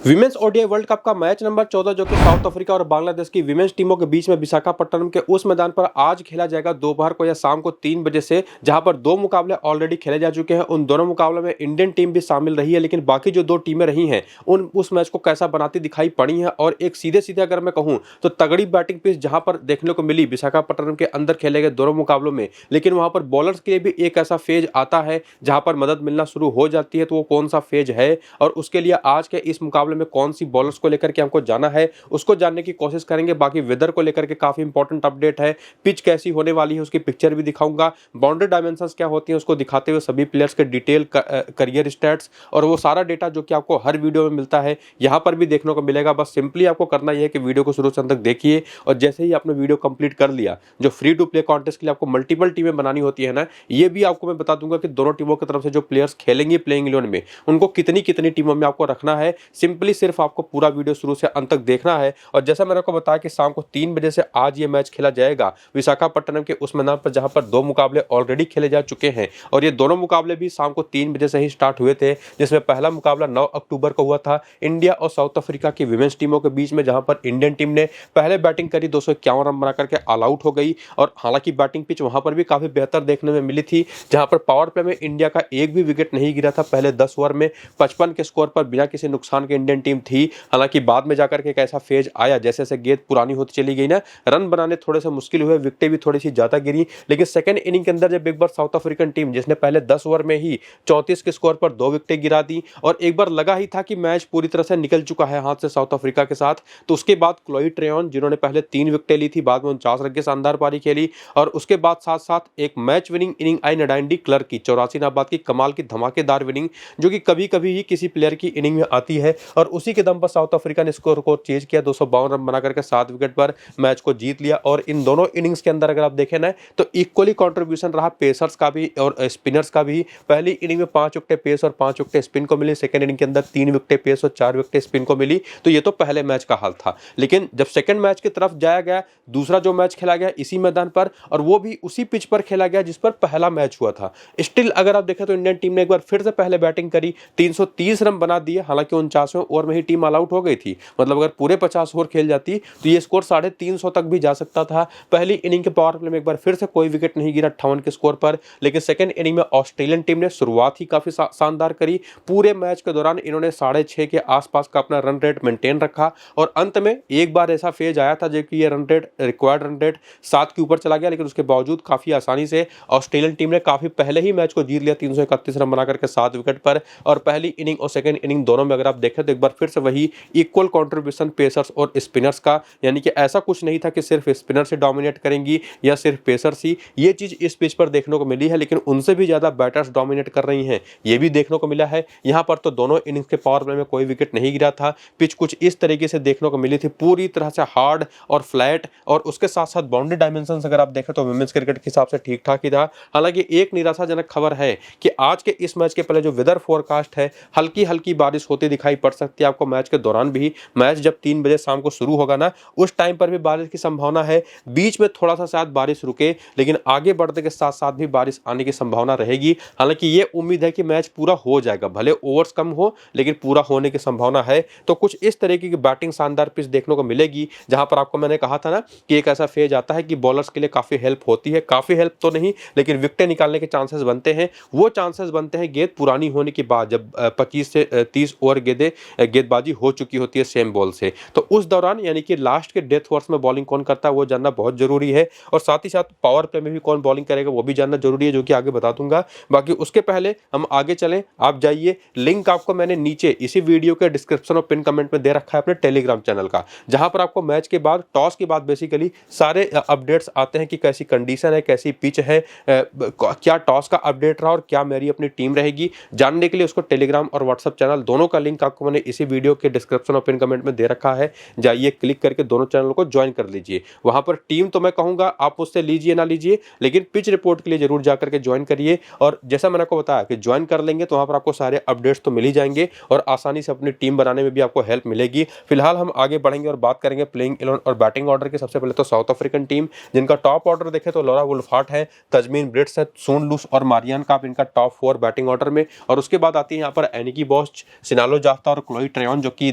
Women's ODI world cup का match number 14 जो कि साउथ अफ्रीका और बांग्लादेश की विमेंस टीमों के बीच में विशाखापट्टनम के उस मैदान पर आज खेला जाएगा दोपहर को या शाम को 3 बजे से, जहां पर दो मुकाबले ऑलरेडी खेले जा चुके हैं। उन दोनों मुकाबलों में इंडियन टीम भी शामिल रही है, लेकिन बाकी जो दो टीमें रही हैं उस मैच को कैसा बनाती दिखाई पड़ी है। और एक सीधे सीधे अगर मैं कहूं तो तगड़ी बैटिंग पिच जहां पर देखने को मिली विशाखापट्टनम के अंदर खेले गए दोनों मुकाबलों में, लेकिन वहां पर बॉलर्स के लिए भी एक ऐसा फेज आता है जहां पर मदद मिलना शुरू हो जाती है। तो वो कौन सा फेज है और उसके लिए आज के इस मुकाबले में कौन सी बॉलर्स को लेकर के हमको जाना है, उसको जानने की कोशिश करेंगे। बाकी वेदर को लेकर के काफी इंपॉर्टेंट अपडेट है, पिच कैसी होने वाली है उसकी पिक्चर भी दिखाऊंगा, बाउंड्री डायमेंशंस क्या होती हैं उसको दिखाते हुए सभी प्लेयर्स के डिटेल करियर स्टैट्स और वो सारा डेटा जो कि आपको हर वीडियो में मिलता है यहां पर भी देखने को मिलेगा। बस सिंपली आपको करना यह है कि वीडियो को शुरू से अंत तक देखिए और जैसे ही आपने वीडियो कंप्लीट कर लिया, जो फ्री टू प्ले कॉन्टेस्ट के लिए आपको मल्टीपल टीमें बनानी होती है ना, ये भी आपको मैं बता दूंगा कि दोनों टीमों की तरफ से जो प्लेयर्स खेलेंगे प्लेइंग 11 में उनको कितनी कितनी टीमों में आपको रखना है। सिंपली सिर्फ आपको पूरा वीडियो शुरू से अंत तक देखना है। और जैसा मैंने आपको बताया कि शाम को 3 बजे से आज ये मैच खेला जाएगा विशाखापट्टनम के उस मैदान पर जहां पर दो मुकाबले ऑलरेडी खेले जा चुके हैं और ये दोनों मुकाबले भी शाम को 3 बजे से ही स्टार्ट हुए थे, जिसमें पहला मुकाबला 9 अक्टूबर को हुआ था इंडिया और साउथ अफ्रीका की विमेंस टीमों के बीच में, जहां पर इंडियन टीम ने पहले बैटिंग करी 251 रन बना करके ऑल आउट हो गई। और हालांकि बैटिंग पिच वहां पर भी काफी बेहतर देखने में मिली थी, जहां पर पावर प्ले में इंडिया का एक भी विकेट नहीं गिरा था। पहले 10 ओवर में 55 के स्कोर पर बिना किसी नुकसान के इंडियन टीम थी। हालांकि बाद में जाकर के एक ऐसा फेज आया जैसे जैसे गेंद पुरानी होती चली गई ना, रन बनाने थोड़े से मुश्किल हुए, विकेटें भी थोड़ी सी ज्यादा गिरी। लेकिन सेकंड इनिंग के अंदर जब एक बार साउथ अफ्रीकन टीम जिसने पहले 10 ओवर में ही 34 के स्कोर पर 2 विकेटें गिरा दी और एक बार लगा ही था कि मैच पूरी तरह से निकल चुका है हाथ से साउथ अफ्रीका के साथ, तो उसके बाद क्लोई ट्रेयन जिन्होंने पहले 3 विकेटें ली थी, बाद में 49 रन की शानदार पारी खेली और उसके बाद साथ साथ एक मैच विनिंग इनिंग आई नडाइन डी क्लर्क की 84 ना बाद की कमाल की धमाकेदार विनिंग, जो कि कभी कभी ही किसी प्लेयर की इनिंग में आती है। और उसी के दम पर साउथ अफ्रीका ने स्कोर को चेंज किया, 252 रन बना करके 7 विकेट पर मैच को जीत लिया। और इन दोनों इनिंग्स के अंदर अगर आप देखें ना तो इक्वली कंट्रीब्यूशन रहा पेसर्स का भी और स्पिनर्स का भी। पहली इनिंग में 5 विकेट पेस और 5 विकेट स्पिन को मिली, सेकंड इनिंग के अंदर 3 विकेट पेस और 4 विकेट स्पिन को मिली। तो ये तो पहले मैच का हाल था, लेकिन जब सेकंड मैच की तरफ जाया गया, दूसरा जो मैच खेला गया इसी मैदान पर और वो भी उसी पिच पर खेला गया जिस पर पहला मैच हुआ था, स्टिल अगर आप देखें तो इंडियन टीम ने एक बार फिर से पहले बैटिंग करी, 330 रन बना दिए। हालांकि 49वें ओवर में ही टीम ऑल आउट हो गई थी, मतलब अगर पूरे 50 ओवर खेल जाती तो ये स्कोर 350 तक भी जा सकता था। पहली इनिंग के पावर प्ले में एक बार फिर से कोई विकेट नहीं गिरा 58 के स्कोर पर, लेकिन सेकंड इनिंग में ऑस्ट्रेलियन टीम ने शुरुआत ही काफी शानदार करी। पूरे मैच के दौरान इन्होंने 6.5 के आसपास का अपना रन रेट मेंटेन रखा और अंत में एक बार ऐसा फेज आया था जबकि ये run rate required run rate 7 के ऊपर चला गया, लेकिन उसके बावजूद काफी आसानी से ऑस्ट्रेलियन टीम ने काफी पहले ही मैच को जीत लिया 331 रन बनाकर के 7 विकेट पर। और पहली इनिंग और सेकंड इनिंग दोनों में अगर आप देखें तो एक बार फिर से वही इक्वल कंट्रीब्यूशन पेसर्स और स्पिनर्स का, यानी कि ऐसा कुछ नहीं था कि सिर्फ स्पिनर से डोमिनेट करेंगी या सिर्फ पेसर्स ही। ये चीज इस पिच पर देखने को मिली है, लेकिन उनसे भी ज्यादा बैटर्स डोमिनेट कर रही हैं, ये भी देखने को मिला है। यहां पर तो दोनों इनिंग्स के पावर प्ले में कोई विकेट नहीं गिरा था। पिच कुछ इस तरीके से देखने को मिली थी, पूरी तरह से हार्ड और फ्लैट, और उसके साथ साथ बाउंड्री डायमेंशंस अगर आप देखें तो वुमेन्स क्रिकेट के हिसाब से ठीक ठाक ही था। हालांकि एक निराशाजनक खबर है कि आज के इस मैच के पहले जो वेदर फोरकास्ट है, हल्की हल्की बारिश होती दिखाई पड़ सकती है आपको मैच के दौरान भी। मैच जब 3 बजे शाम को शुरू होगा ना, उस टाइम पर भी बारिश की संभावना है, बीच में थोड़ा सा शायद बारिश रुके, लेकिन आगे बढ़ने के साथ साथ भी बारिश आने की संभावना रहेगी। हालांकि ये उम्मीद है कि मैच पूरा हो जाएगा, भले ओवर्स कम हो लेकिन पूरा होने की संभावना है। तो कुछ इस तरीके की बैटिंग शानदार पिच देखने को मिलेगी, जहां पर आपको मैंने कहा था ना कि एक ऐसा फेज आता है कि बॉलर्स के लिए काफी हेल्प होती है, काफी हेल्प तो नहीं लेकिन विकेट निकालने के चांसेस बनते हैं। वो चांसेस बनते हैं गेंद पुरानी होने के बाद, जब 25 से 30 ओवर गेंदबाजी हो चुकी होती है सेम बॉल से, तो उस दौरान यानी कि लास्ट के डेथ ओवर्स में बॉलिंग कौन करता है वो जानना बहुत जरूरी है। और साथ ही साथ पावर प्ले में भी कौन बॉलिंग करेगा वो भी जानना जरूरी है, जो कि आगे बता दूंगा। बाकी उसके पहले हम आगे चलें, आप जाइए, लिंक आपको मैंने नीचे इसी वीडियो के डिस्क्रिप्शन और पिन कमेंट में दे रखा है अपने टेलीग्राम चैनल का, जहां पर आपको मैच के बाद, टॉस के बाद बेसिकली सारे अपडेट्स आते हैं कि कैसी कंडीशन है, कैसी पिच है, क्या टॉस का अपडेट रहा और क्या मेरी अपनी टीम रहेगी। जानने के लिए उसको टेलीग्राम और व्हाट्सएप चैनल दोनों का लिंक आपको मैंने इसी वीडियो के डिस्क्रिप्शन और पिन कमेंट में दे रखा है, जाइए क्लिक करके दोनों चैनल को ज्वाइन कर लीजिए। वहां पर टीम तो मैं कहूंगा आप मुझसे लीजिए ना लीजिए, लेकिन पिच रिपोर्ट के लिए जरूर जाकर के ज्वाइन करिए। और जैसा मैंने आपको बताया कि ज्वाइन कर लेंगे तो वहां पर आपको सारे अपडेट्स तो मिल ही जाएंगे और आसानी से अपनी टीम बनाने में भी आपको हेल्प मिलेगी। फिलहाल हम आगे बढ़ेंगे और बात करेंगे प्लेइंग 11 और बैटिंग ऑर्डर की। सबसे पहले तो साउथ अफ्रीकन टीम, जिनका टॉप ऑर्डर देखें तो लॉरा वुल्फहार्ट है, तजमीन ब्रिट्स है, सून लूस और मारियान काप इनका टॉप 4 बैटिंग ऑर्डर में। और उसके बाद आती है यहाँ पर एनिकी बॉस्च, सिनालो जाफ्ता और क्लोई ट्रेयन जो कि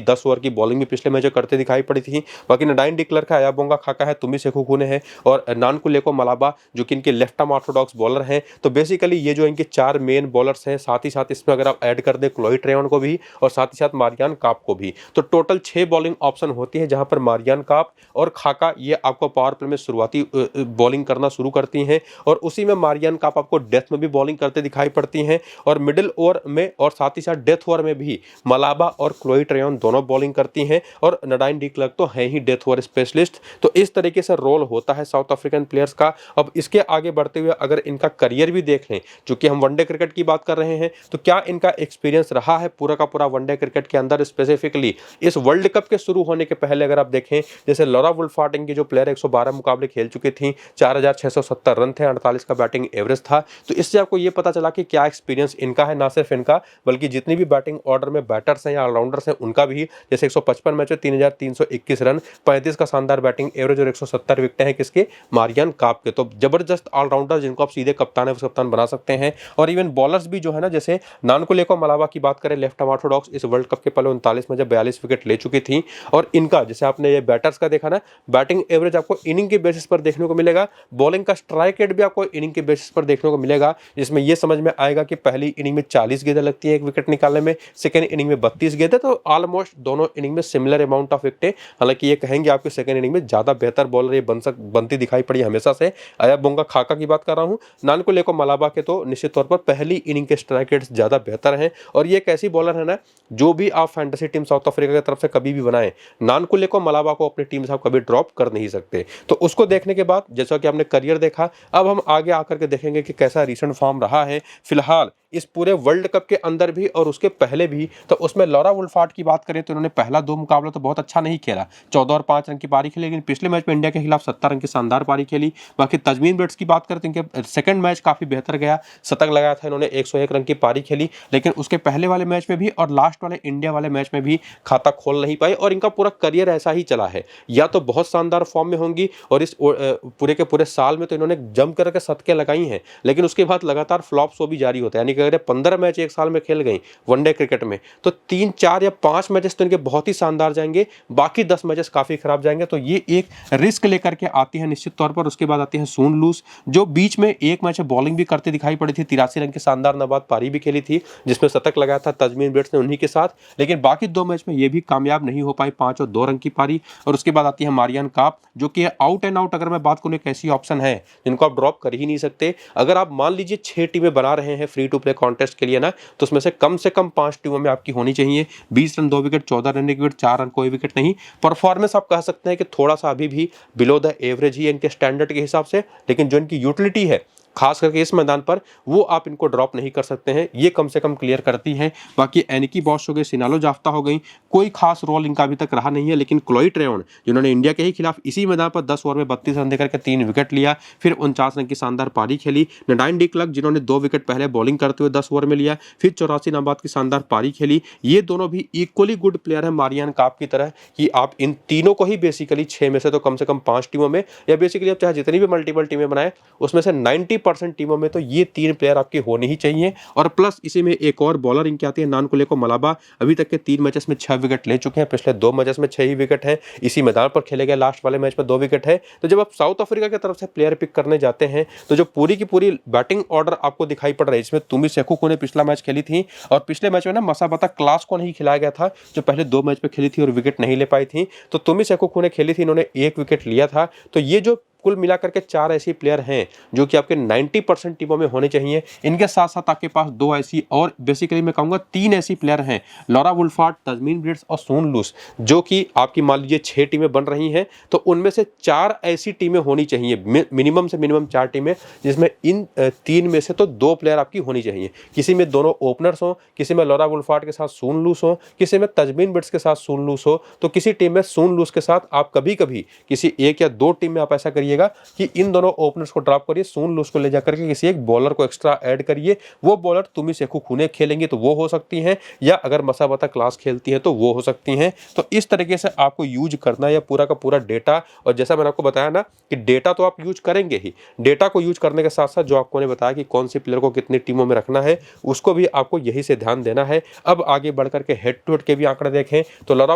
10 ओवर की बॉलिंग भी पिछले मैच करते दिखाई पड़ी थी। बाकी नडाइन डिक्लर्क है, अयाबोंगा खाका है, तुमी सेखुकुने है और नानकुलेको मलाबा जो कि इनके लेफ्ट आर्म ऑर्थोडॉक्स बॉलर हैं। तो बेसिकली ये जो इनके 4 मेन बॉलर्स हैं, साथ ही साथ इसमें अगर आप ऐड कर दें क्लोई ट्रेयन को भी और साथ ही साथ मारियान काप को भी, तो टोटल 6 बॉलिंग ऑप्शन होती है, जहां पर मारियान काप और खाका ये आपको पावर प्ले में शुरुआती बॉलिंग करना शुरू करती हैं और उसी में मारियान काप आपको डेथ में भी बॉलिंग करते दिखाई पड़ती हैं और मिडिल ओवर में और साथ ही साथ डेथ ओवर में भी मलाबा और क्लोई ट्रेयन दोनों बॉलिंग करती हैं और नडाइन डिक्लर्क तो है ही डेथ ओवर स्पेशलिस्ट। तो इस तरीके से रोल होता है साउथ अफ्रीकन प्लेयर्स का। अब इसके आगे बढ़ते हुए अगर इनका करियर भी देख लें, चूंकि हम वनडे क्रिकेट की बात कर रहे हैं, तो क्या इनका एक्सपीरियंस रहा है पूरा का पूरा वनडे क्रिकेट के अंदर, स्पेसिफिकली इस वर्ल्ड कप के शुरू होने के पहले अगर आप देखें, जैसे लॉरा वुल्फार्ट इनकी जो प्लेयर 112 मुकाबले खेल चुकी थी, 4670 रन थे, 48 का बैटिंग एवरेज था। तो इससे आपको ये पता चला कि क्या एक्सपीरियंस इनका है, ना सिर्फ इनका बल्कि जितनी भी बैटिंग ऑर्डर में बैटर्स हैं या ऑलराउंडर्स हैं उनका भी। जैसे 155 मैच में 3321 रन, 35 का शानदार बैटिंग एवरेज और 170 विकेटें हैं किसके, मारियान काप के। तो जबरदस्त ऑलराउंडर जिनको आप सीधे कप्तान है कप्तान बना सकते हैं। और इवन बॉलर्स भी जो है ना, जैसे नानकुलेको मलाबा की बात करें, लेफ्ट आर्म ऑर्थोडॉक्स, इस वर्ल्ड कप के पहले 39 में जब 42 विकेट ले चुकी थी। और इनका जैसे आपने ये बैटर्स का देखा ना, बैटिंग एवरेज आपको इनिंग के बेसिस पर देखने को मिलेगा, बॉलिंग का स्ट्राइक रेट भी आपको इनिंग के बेसिस पर देखने को मिलेगा, जिसमें यह समझ में आएगा कि पहली इनिंग में 40 गेंदें लगती है एक विकेट निकालने में, सेकंड इनिंग में 32 गेंदें, तो ऑलमोस्ट दोनों इनिंग में सिमिलर अमाउंट ऑफ विकेटें। हालांकि ये कहेंगे आपके सेकंड इनिंग में ज्यादा बेहतर बॉलर ये बनती दिखाई पड़ी हमेशा से। अयाबोंगा खाका की बात कर रहा हूं, नानकुलेको मलाबा के तो निश्चित तौर पर पहली इनिंग के स्ट्राइक रेट्स ज्यादा बेहतर हैं। और ये एक ऐसी बॉलर है ना, जो भी आप फैंटेसी टीम साउथ अफ्रीका की तरफ से कभी भी बनाएं, नानकुलेको मलाबा को अपनी टीम से आप कभी ड्रॉप कर नहीं सकते। तो उसको देखने के बाद जैसा कि आपने करियर देखा, अब हम आगे आकर के देखेंगे कि कैसा रिसेंट फॉर्म रहा है फिलहाल इस पूरे वर्ल्ड कप के अंदर भी और उसके पहले भी। तो उसमें लॉरा वुल्फार्ट की बात करें तो उन्होंने पहला 2 मुकाबला तो बहुत अच्छा नहीं खेला, 14 और 5 रन की पारी खेली, लेकिन पिछले मैच में इंडिया के खिलाफ 70 रन की शानदार पारी खेली। बाकी तजमीन ब्रिट्स की बात करते हैं, इनके सेकंड मैच काफी बेहतर गया, शतक लगाया था इन्होंने, 101 रन की पारी खेली, लेकिन उसके पहले वाले मैच में भी और लास्ट वाले इंडिया वाले मैच में भी खाता खोल नहीं पाए और इनका पूरा करियर ऐसा ही चला है। या तो बहुत शानदार फॉर्म में होंगी और इस पूरे के पूरे साल में तो इन्होंने जम करके शतकें लगाई हैं, लेकिन उसके बाद लगातार फ्लॉप शो भी जारी होता है। यानी कि अगर 15 मैच एक साल में खेल गई वनडे क्रिकेट में, तो 3, 4 या 5 मैचेस तो इनके बहुत ही शानदार जाएंगे, बाकी 10 मैचेस काफी खराब जाएंगे। तो ये एक रिस्क लेकर के आती है निश्चित तौर पर। उसके बाद आती है सून लूस, जो बीच में एक मैच में बॉलिंग भी करते दिखाई पड़ी थी, 83 रन की शानदार नबाद पारी भी खेली थी, जिसमें शतक लगाया था तजमीन ब्रिट्स ने उन्हीं के साथ, लेकिन बाकी 2 मैच में ये भी कामयाब नहीं हो पाई, 5 और 2 रन की पारी। और उसके बाद आती है मारियान काप, जो कि आउट एंड आउट अगर मैं बात करूं एक ऐसी ऑप्शन है जिनको आप ड्रॉप कर ही नहीं सकते। अगर आप मान लीजिए 6 टीमें बना रहे हैं फ्री टू प्ले कॉन्टेस्ट के लिए ना, तो उसमें से कम 5 टीमों में आपकी होनी चाहिए 20 run 2 wicket, 14 run 1 wicket, 4 run कोई विकेट नहीं। परफॉर्मेंस आप कह सकते हैं कि थोड़ा सा अभी भी बिलो द एवरेज ही है इनके स्टैंडर्ड के हिसाब से, लेकिन जो इनकी यूटिलिटी है खास करके इस मैदान पर, वो आप इनको ड्रॉप नहीं कर सकते हैं, ये कम से कम क्लियर करती हैं। बाकी एनिकी बॉश हो गए, सिनालो जाफ्ता हो गई, कोई खास रोल इनका अभी तक रहा नहीं है। लेकिन क्लोई ट्रेयन जिन्होंने इंडिया के ही खिलाफ इसी मैदान पर 10 ओवर में 32 रन देकर के 3 विकेट लिया, फिर 49 रन की शानदार पारी खेली। नडाइन डिक्लर्क जिन्होंने 2 विकेट पहले बॉलिंग करते हुए 10 ओवर में लिया, फिर 84 नाबाद की शानदार पारी खेली। ये दोनों भी इक्वली गुड प्लेयर है मारियान काप की तरह, कि आप इन तीनों को ही बेसिकली 6 में से तो कम 5 टीमों में, या बेसिकली आप चाहे जितनी भी मल्टीपल टीमें बनाए उसमें से 90% टीमों में तो ये 3 प्लेयर आपके होने ही चाहिए। और प्लस इसी में एक और बॉलर इनके आती है नानकुलेको मलाबा, अभी तक के 3 मैचेस में 6 विकेट ले चुके हैं, पिछले 2 मैचेस में 6 ही विकेट है, इसी मैदान पर खेले गए लास्ट वाले मैच में 2 विकेट है। तो जब आप साउथ अफ्रीका की तरफ से प्लेयर पिक करने जाते हैं, तो जो पूरी की पूरी बैटिंग ऑर्डर आपको दिखाई पड़ रहा है, इसमें तुमी सेखुकू ने पिछला मैच खेली थी और पिछले मैच में ना मसाबता क्लास को नहीं खिलाया गया था, जो पहले 2 मैच में खेली थी और विकेट नहीं ले पाई थी। तो तुमी सेखुकू ने खेली थी, इन्होंने 1 विकेट लिया था। तो ये जो कुल मिलाकर के 4 ऐसी प्लेयर हैं जो कि आपके 90% टीमों में होने चाहिए। इनके साथ साथ आपके पास 2 ऐसी और बेसिकली मैं कहूंगा 3 ऐसी प्लेयर हैं, लॉरा वुल्फार्ट, तजमीन ब्रिट्स और सून लूस, जो कि आपकी मान लीजिए 6 टीमें बन रही हैं, तो उनमें से 4 ऐसी टीमें होनी चाहिए, मिनिमम से मिनिमम 4 टीमें, जिसमें इन 3 में से तो 2 प्लेयर आपकी होनी चाहिए। किसी में दोनों ओपनर्स हो, किसी में लॉरा वुल्फार्ट के साथ सून लूस हो, किसी में तजमीन ब्रिट्स के साथ सून लूस हो, तो किसी टीम में सून लूस के साथ आप कभी कभी किसी 1 या 2 टीम में आप ऐसा करिए करिएगा कि इन दोनों ओपनर्स को ड्रॉप करिए, सून लूस को ले जाकर के किसी एक बॉलर को एक्स्ट्रा ऐड करिए। वो बॉलर तुमी सेखू खूने खेलेंगी तो वो हो सकती हैं, या अगर मसाबता क्लास खेलती हैं तो वो हो सकती हैं। तो इस तरीके से आपको यूज करना है या पूरा का पूरा डेटा। और जैसा मैंने आपको बताया ना कि डेटा तो आप यूज करेंगे ही, डेटा को यूज करने के साथ साथ जो आपको ने बताया कि कौन सी प्लेयर को कितनी टीमों में रखना है उसको भी आपको यही से ध्यान देना है। अब आगे बढ़कर के हेड टू हेड के भी आंकड़े देखें तो लॉरा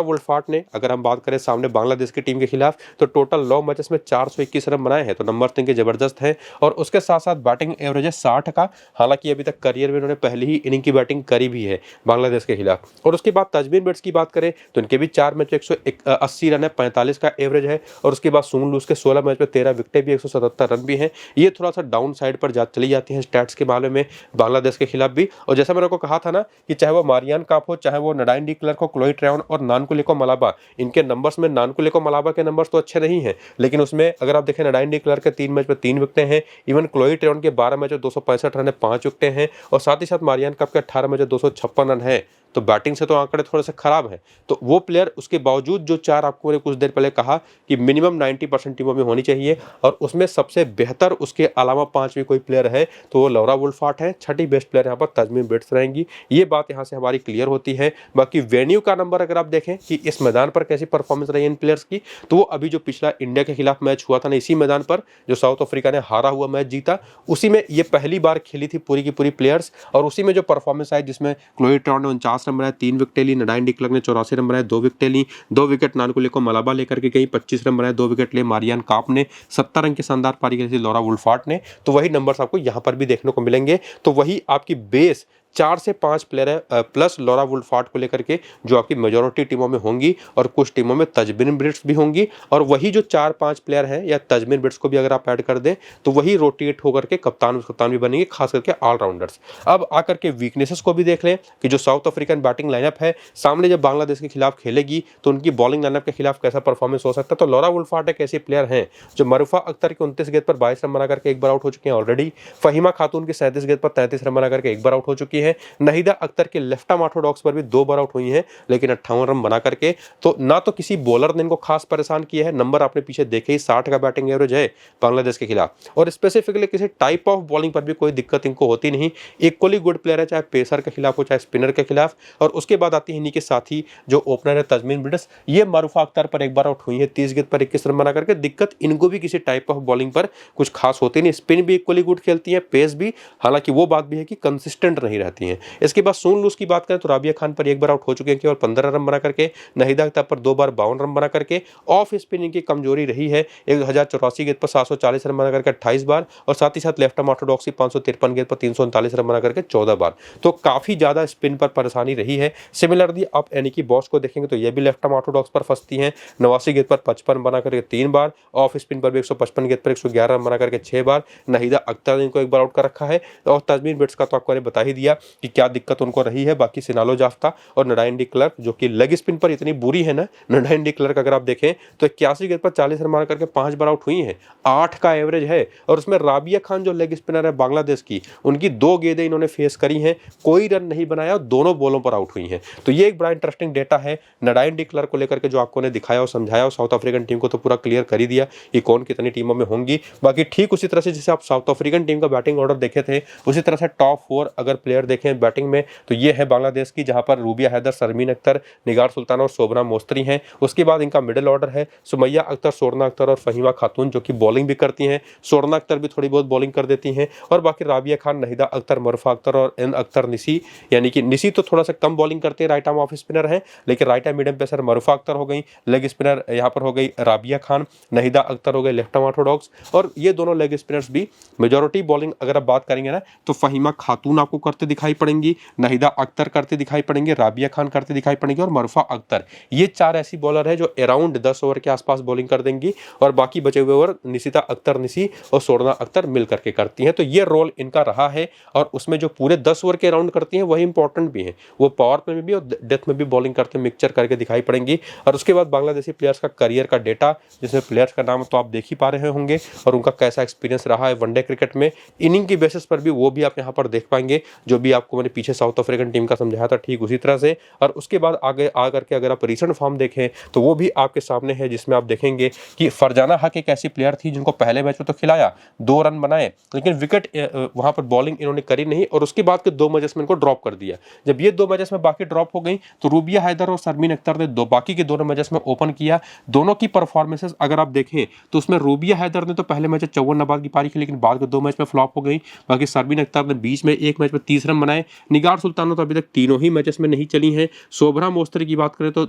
वुल्फार्ट ने, अगर हम बात करें सामने बांग्लादेश की टीम के खिलाफ, तो टोटल 9 मैचेस में 421 रन बनाए हैं, तो नंबर इनके जबरदस्त हैं। और उसके साथ साथ बैटिंग एवरेज है 60 का, हालांकि अभी तक करियर में उन्होंने पहली ही इनिंग की बैटिंग करी भी है बांग्लादेश के खिलाफ। और उसके बाद तजमीन बिट्स की बात करें तो इनके भी 4 मैच 180 रन है, 45 का एवरेज है। और उसके बाद सून लूस के 16 मैच में 13 विकेटें भी, 177 रन भी हैं। ये थोड़ा सा डाउन साइड पर चली जाती हैं स्टैट्स के मामले में बांग्लादेश के खिलाफ भी। और जैसा मैंने को कहा था ना कि चाहे वो मारियान काप हो, चाहे वो नडाइन डी क्लर्क हो, क्लोई ट्रेवन और नानकुलिको मलाबा, इनके नंबर्स में नानकुलिको मलाबा के नंबर्स तो अच्छे नहीं हैं, लेकिन उसमें अगर आप देखें नडाइन डी क्लर्क के 3 मैच में 3 विकेटें हैं, इवन क्लोई ट्रेवन के 12 मैच में 265 रन है, 5 विकेटें हैं। और साथ ही साथ मारियान कप के 18 मैच में 256 रन है। तो बैटिंग से तो आंकड़े थोड़े से खराब हैं। तो वो प्लेयर उसके बावजूद जो 4 आपको मैंने कुछ देर पहले कहा कि मिनिमम 90% टीमों में होनी चाहिए, और उसमें सबसे बेहतर उसके अलावा 5वीं कोई प्लेयर है तो वो लॉरा वुल्फार्ट है। छठी बेस्ट प्लेयर यहाँ पर तजमीन बिट्स रहेंगी। ये बात यहाँ से हमारी क्लियर होती है। बाकी वेन्यू का नंबर अगर आप देखें कि इस मैदान पर कैसी परफॉर्मेंस रही इन प्लेयर्स की, तो वो अभी जो पिछला इंडिया के खिलाफ मैच हुआ था ना, इसी मैदान पर जो साउथ अफ्रीका ने हारा हुआ मैच जीता, उसी में ये पहली बार खेली थी पूरी की पूरी प्लेयर्स। और उसी में जो परफॉर्मेंस आई जिसमें क्लोई ट्रेवन ने 49 रन बनाए, 3 विकेटें ली, नडाइन डी क्लर्क ने 84 रन बनाए, 2 विकेटें ली, 2 विकेट नानकुलिको मलाबा लेकर के गई, 25 रन बनाए, 2 विकेट लिए मारियान काप ने, 70 रन की शानदार पारी की थी लॉरा वुल्फार्ट ने। तो वही नंबर्स आपको यहाँ पर भी देखने को मिलेंगे। तो वही आपकी बेस 4 से 5 प्लेयर है प्लस लॉरा वुल्फार्ट को लेकर के जो आपकी मेजॉरिटी टीमों में होंगी, और कुछ टीमों में तजमीन ब्रिट्स भी होंगी। और वही जो 4-5 प्लेयर हैं या तजमीन ब्रिट्स को भी अगर आप ऐड कर दें तो वही रोटेट होकर के कप्तान भी बनेंगे, खास करके ऑलराउंडर्स। अब आकर के वीकनेसेस को भी देख लें कि जो साउथ अफ्रीकन बैटिंग लाइनअप है सामने जब बांग्लादेश के खिलाफ खेलेगी तो उनकी बॉलिंग लाइनअप के खिलाफ कैसा परफॉर्मेंस हो सकता है। तो लॉरा वुल्फार्ट एक ऐसे प्लेयर हैं जो मरूफा अख्तर के 29 गेंद पर 22 रन बना करके एक बार आउट हो चुके हैं ऑलरेडी। फहीमा खातून की 37 गेंद पर 33 रन बना करके एक बार आउट हो चुकी है। नहीदा अख्तर के लेफ्ट आर्म ऑर्थोडॉक्स पर भी 2 बार आउट हुई हैं, लेकिन 58 रन बना करके। तो ना तो किसी बॉलर ने इनको खास परेशान किया है, नंबर आपने पीछे देखे ही 60 का बैटिंग एवरेज है बांग्लादेश के खिलाफ। और स्पेसिफिकली किसी टाइप ऑफ बॉलिंग पर भी कोई दिक्कत इनको होती नहीं, इक्वली गुड प्लेयर है, चाहे पेसर के खिलाफ हो चाहे स्पिनर के खिलाफ। और उसके बाद आती है इन्हीं के साथी जो ओपनर है तजमीन ब्रिट्स, ये मारूफा अख्तर पर एक बार आउट हुई है 30 गेंद पर 21 रन बना करके। दिक्कत इनको भी किसी टाइप ऑफ बॉलिंग पर कुछ खास होती नहीं, स्पिन भी इक्वली गुड खेलती है, पेस भी, हालांकि वो बात भी है कि कंसिस्टेंट नहीं रहती हैं। इसके बाद सून लूस की बात करें तो राबिया खान पर एक बार आउट हो चुके हैं केवल 15 रन बना करके। नहीदा अख्तर पर 2 बार 52 रन बना करके। ऑफ स्पिनिंग की कमजोरी रही है, 1084 गेंद पर 740 रन बना करके 28 बार। और साथ ही साथ लेफ्ट आर्म ऑर्थोडॉक्सी 553 गेंद पर 339 रन बना करके 14 बार। तो काफी ज्यादा स्पिन पर परेशानी रही है। सिमिलरली आप यानी कि बॉस को देखेंगे तो ये भी लेफ्ट आर्म ऑर्थोडॉक्स पर फंसती हैं, 89 गेंद पर 55 बना करके 3 बार। ऑफ स्पिन पर भी 155 गेंद पर 111 रन बना करके 6 बार। नहीदा अख्तर ने इनको एक बार आउट कर रखा है। और तजमीन ब्रिट्स का तो आपको मैंने बता ही दिया कि क्या दिक्कत उनको रही है। बाकी सिनालो जाफ्ता और नडाइन डी क्लर्क जो कि लेग स्पिन पर इतनी बुरी है ना, नडाइन डी क्लर्क अगर आप देखें तो 81 गेंद पर 40 रन मार करके 5 बार आउट हुई हैं, 8 का एवरेज है। और उसमें राबिया खान जो लेग स्पिनर है बांग्लादेश की, उनकी 2 गेंदें इन्होंने फेस करी हैं, कोई रन नहीं बनाया और दोनों बॉलों पर आउट हुई हैं। तो ये एक बड़ा इंटरेस्टिंग डेटा है नडाइन डी क्लर्क को लेकर के जो आपको ने दिखाया और समझाया। और साउथ अफ्रीकन टीम को तो पूरा क्लियर कर ही दिया कि कौन कितनी टीमों में होंगी। बाकी ठीक उसी तरह से जैसे आप साउथ अफ्रीकन टीम का बैटिंग ऑर्डर देखे थे, उसी तरह से टॉप 4 अगर प्लेयर देखें बैटिंग में तो ये है बांग्लादेश की, जहां पर रूबिया हैदर, शर्मीन अख्तर, निगार सुल्तान और शोभना मोस्तरी हैं। उसके बाद इनका मिडिल ऑर्डर है सुमैया अख्तर, सोरना अख्तर और फहीमा खातून जो कि बॉलिंग भी करती हैं। सोरना अख्तर भी थोड़ी बहुत बॉलिंग कर देती हैं। और बाकी राबिया खान, नहीदा अख्तर, मरूफा अख्तर और एन अख्तर निसी, यानी कि निसी तो थोड़ा सा कम बॉलिंग करते हैं, राइट आर्म ऑफ स्पिनर है, लेकिन right arm medium pacer Marufa Akhtar हो गई, लेग स्पिनर यहाँ पर हो गई राबिया खान, नहीदा अख्तर हो गए लेफ्ट आर्म ऑर्थोडॉक्स। और ये दोनों लेग स्पिनर्स भी मेजॉरिटी बॉलिंग अगर आप बात करेंगे ना तो फहीमा खातून आपको करते दिखाई पड़ेंगी, नहीदा अख्तर करते दिखाई पड़ेंगे, राबिया खान करते दिखाई पड़ेंगे और मरूफा अख्तर। ये 4 ऐसी बॉलर है जो अराउंड 10 ओवर के आसपास बॉलिंग कर देंगी। और बाकी बचे हुए ओवर निशिता अख्तर निसी और सोरना अख्तर मिल करके करती हैं। तो ये रोल इनका रहा है। और उसमें जो पूरे 10 ओवर के राउंड करती हैं वही इंपॉर्टेंट भी है, वो पावर प्ले में भी और डेथ में भी बॉलिंग करते मिक्सचर करके दिखाई पड़ेंगी। और उसके बाद बांग्लादेशी प्लेयर्स का करियर का डेटा, जिसमें प्लेयर्स का नाम तो आप देख ही पा रहे होंगे और उनका कैसा एक्सपीरियंस रहा है वनडे क्रिकेट में, इनिंग की बेसिस पर भी वो भी आप यहाँ पर देख पाएंगे। जो भी भी आपको मैंने पीछे साउथ अफ्रीकन टीम का समझाया था ठीक उसी तरह से। और उसके बाद आगे आकर के अगर आप रिसेंट फॉर्म देखें तो वो भी आपके सामने है, जिसमें आप देखेंगे कि फरजाना हक एक ऐसी प्लेयर थी जिनको पहले मैच में तो खिलाया, 2 रन बनाए, लेकिन विकेट वहां पर बॉलिंग इन्होंने करी नहीं और उसके बाद के 2 मैचेस में इनको ड्रॉप कर दिया। जब ये 2 मैचेस में बाकी ड्रॉप हो गई तो रूबिया हैदर और शर्मीन अख्तर ने बाकी के दोनों मैचेस में ओपन किया। दोनों की परफॉर्मेंसेस अगर आप देखें तो उसमें रूबिया हैदर ने तो पहले मैच 54 नंबर की पारी खेली, लेकिन बाद के 2 मैच में फ्लॉप हो गई। बाकी शर्मीन अख्तर ने बीच में एक मैच में 30 रन बनाए। निगार सुल्ताना तो अभी तक तीनों ही मैचेस में नहीं चली हैं। शोभना मोस्तरी की बात करें तो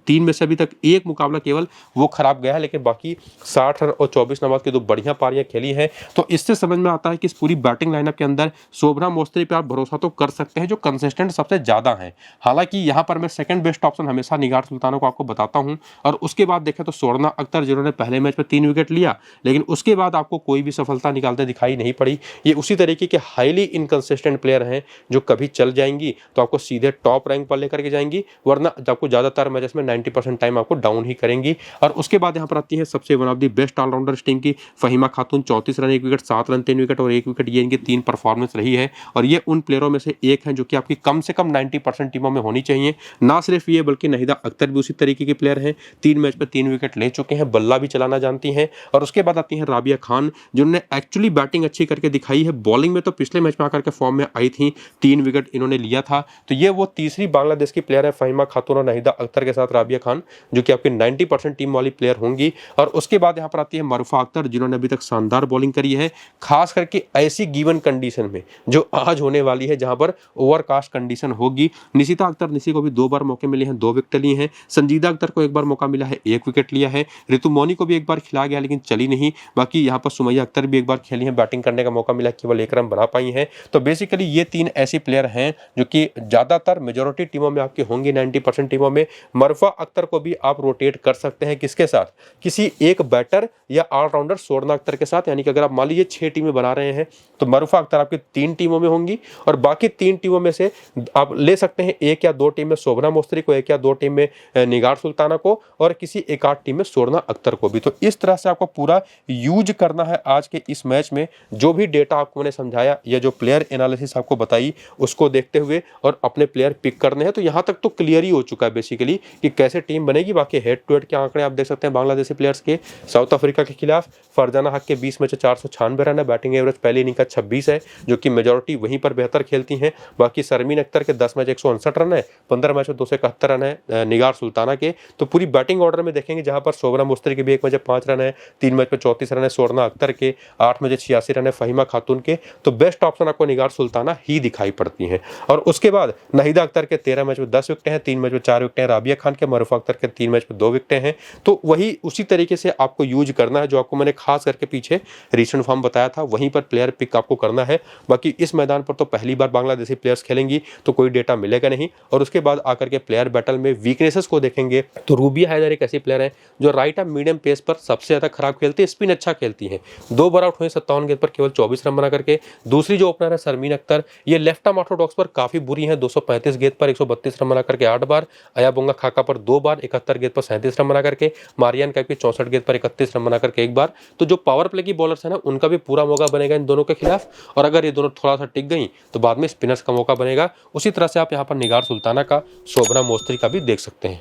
3 में से अभी तक एक मुकाबला केवल वो खराब गया है, लेकिन बाकी 60 रन और 24 नंबर की 2 बढ़िया पारियां खेली हैं। तो इससे समझ में आता है कि इस पूरी बैटिंग लाइनअप के अंदर शोभना मोस्तरी पे आप भरोसा तो कर सकते हैं, जो कंसिस्टेंट सबसे ज्यादा है। हालांकि यहां पर मैं सेकंड बेस्ट ऑप्शन हमेशा निगार सुल्ताना को आपको बताता हूं। और उसके बाद देखें तो स्वर्णा अख्तर, जिन्होंने पहले मैच में 3 विकेट लिया, लेकिन उसके बाद आपको कोई भी सफलता निकालते दिखाई नहीं पड़ी। ये उसी तरीके के हाईली इनकंसिस्टेंट प्लेयर हैं जो कभी चल जाएंगी तो आपको सीधे टॉप रैंक पर लेकर के जाएंगी, वरना आपको ज्यादातर मैचेस में 90% टाइम आपको डाउन ही करेंगी। और उसके बाद यहाँ पर आती है सबसे one of the best allrounder team की फहीमा खातून, 34 रन 1 विकेट, 7 रन 3 विकेट और 1 विकेट, ये इनकी 3 परफॉर्मेंस रही है। और ये उन प्लेयरों में से एक है जो कि आपकी कम से कम 90% टीमों में होनी चाहिए। ना सिर्फ ये बल्कि नहिदा अख्तर भी उसी तरीके के प्लेयर हैं, 3 मैच में 3 विकेट ले चुके हैं, बल्ला भी चलाना जानती हैं। और उसके बाद आती है राबिया खान, जिन्होंने एक्चुअली बैटिंग अच्छी करके दिखाई है। बॉलिंग में तो पिछले मैच में आकर के फॉर्म में आई थी, 3 विकेट इन्होंने लिया था। तो ये वो तीसरी बांग्लादेश की प्लेयर है फहीमा खातून और नहिदा अख्तर के साथ राबिया खान, जो कि आपकी 90% टीम वाली प्लेयर होंगी। और उसके बाद यहाँ पर आती है मरूफा अख्तर, जिन्होंने अभी तक शानदार बॉलिंग करी है, खास करके ऐसी गिवन कंडीशन में जो आज होने वाली है, जहां पर ओवरकास्ट कंडीशन होगी। निशिता अख्तर, निशी को भी 2 बार मौके मिले हैं, 2 विकेट लिए हैं। संजीदा अख्तर को 1 बार मौका मिला है, 1 विकेट लिया है। ऋतु मौनी को भी 1 बार खिलाया गया लेकिन चली नहीं। बाकी यहाँ पर सुमैया अख्तर भी 1 बार खेली है, बैटिंग करने का मौका मिला, केवल 1 रन बना पाई है। तो बेसिकली ये 3 ऐसी प्लेयर हैं जो कि ज्यादातर मेजोरिटी टीमों में आपकी होंगी, 90% टीमों में। मरूफा अख्तर को भी आप रोटेट कर सकते हैं, किसके साथ? किसी एक बैटर या ऑलराउंडर स्वर्णा अख्तर के साथ। यानी कि अगर आप मान लीजिए 6 टीमें बना रहे हैं तो मरूफा अख्तर आपकी 3 टीमों में होंगी और बाकी 3 टीमों में से आप ले सकते हैं 1 या 2 टीम में शोभना मोस्तरी को, 1 या 2 टीम में निगार सुल्ताना को और किसी 1-8 टीम में स्वर्णा अख्तर को भी। तो इस तरह से आपको पूरा यूज करना है आज के इस मैच में। जो भी डेटा आपको मैंने समझाया या जो प्लेयर एनालिसिस आपको बताई, उसको देखते हुए और अपने प्लेयर पिक करने हैं। तो यहाँ तक तो क्लियर ही हो चुका है बेसिकली कि कैसे टीम बनेगी। बाकी हेड टू हेड के आंकड़े आप देख सकते हैं बांग्लादेशी प्लेयर्स के। साउथ अफ्रीका के खिलाफ फरजाना हक के 20 में 496 रन है, बैटिंग एवरेज पहली इनिंग का 26 है, जो कि मेजोरिटी वहीं पर बेहतर खेलती हैं। बाकी शर्मीन अख्तर के 10 मैच 159 रन है, 15 मैच में 271 रन है निगार सुल्ताना के। तो पूरी बैटिंग ऑर्डर में देखेंगे जहां पर शोभना मोस्तरी के भी 1 मैच 5 रन है, 3 मैच में 34 रन है स्वर्णा अख्तर के, 8 मैच 86 रन है फहीमा खातून के। तो बेस्ट ऑप्शन आपको निगार सुल्ताना ही दिखाई पड़ती है। और उसके बाद नहिदा अख्तर के 13 मैच में 10 विकेट हैं, 3 मैच में 4 विकेट हैं। राबिया खान के, मरूफा अख्तर के 3 मैच में 2 विकेट हैं। तो वही उसी तरीके से आपको यूज करना है जो आपको मैंने खास करके पीछे रीसेंट फॉर्म बताया था, वहीं पर प्लेयर पिक आपको करना है। बाकी इस मैदान पर तो पहली बार बांग्लादेशी प्लेयर्स खेलेंगी तो कोई डेटा मिलेगा नहीं। और उसके बाद आकर के प्लेयर बैटल में वीकनेसेस को देखेंगे तो रूबिया हैदर एक ऐसी प्लेयर है जो राइट आर्म मीडियम पेस पर सबसे ज्यादा खराब खेलती है, स्पिन अच्छा खेलती है। 2 बार आउट हुए 57 गेंद पर केवल 24 रन बना करके। दूसरी जो ओपनर है शर्मीन अख्तर, ये लेफ्ट आर्म ऑर्थोडॉक्स पर काफी बुरी है, 235 गेंद पर 132 रन बना करके 8 बार। अयाबोंगा खाका पर 2 बार 71 गेंद पर 37 रन बना करके। मारियान कैप की 64 गेंद पर 31 रन बना करके 1 बार। तो जो पावर प्ले की बॉलर्स है ना, उनका भी पूरा मौका बनेगा इन दोनों के खिलाफ। और अगर ये दोनों थोड़ा सा टिक गई तो बाद में स्पिनर्स का मौका बनेगा। उसी तरह से आप यहाँ पर निगार सुल्ताना का, शोभना मोस्तरी का भी देख सकते हैं।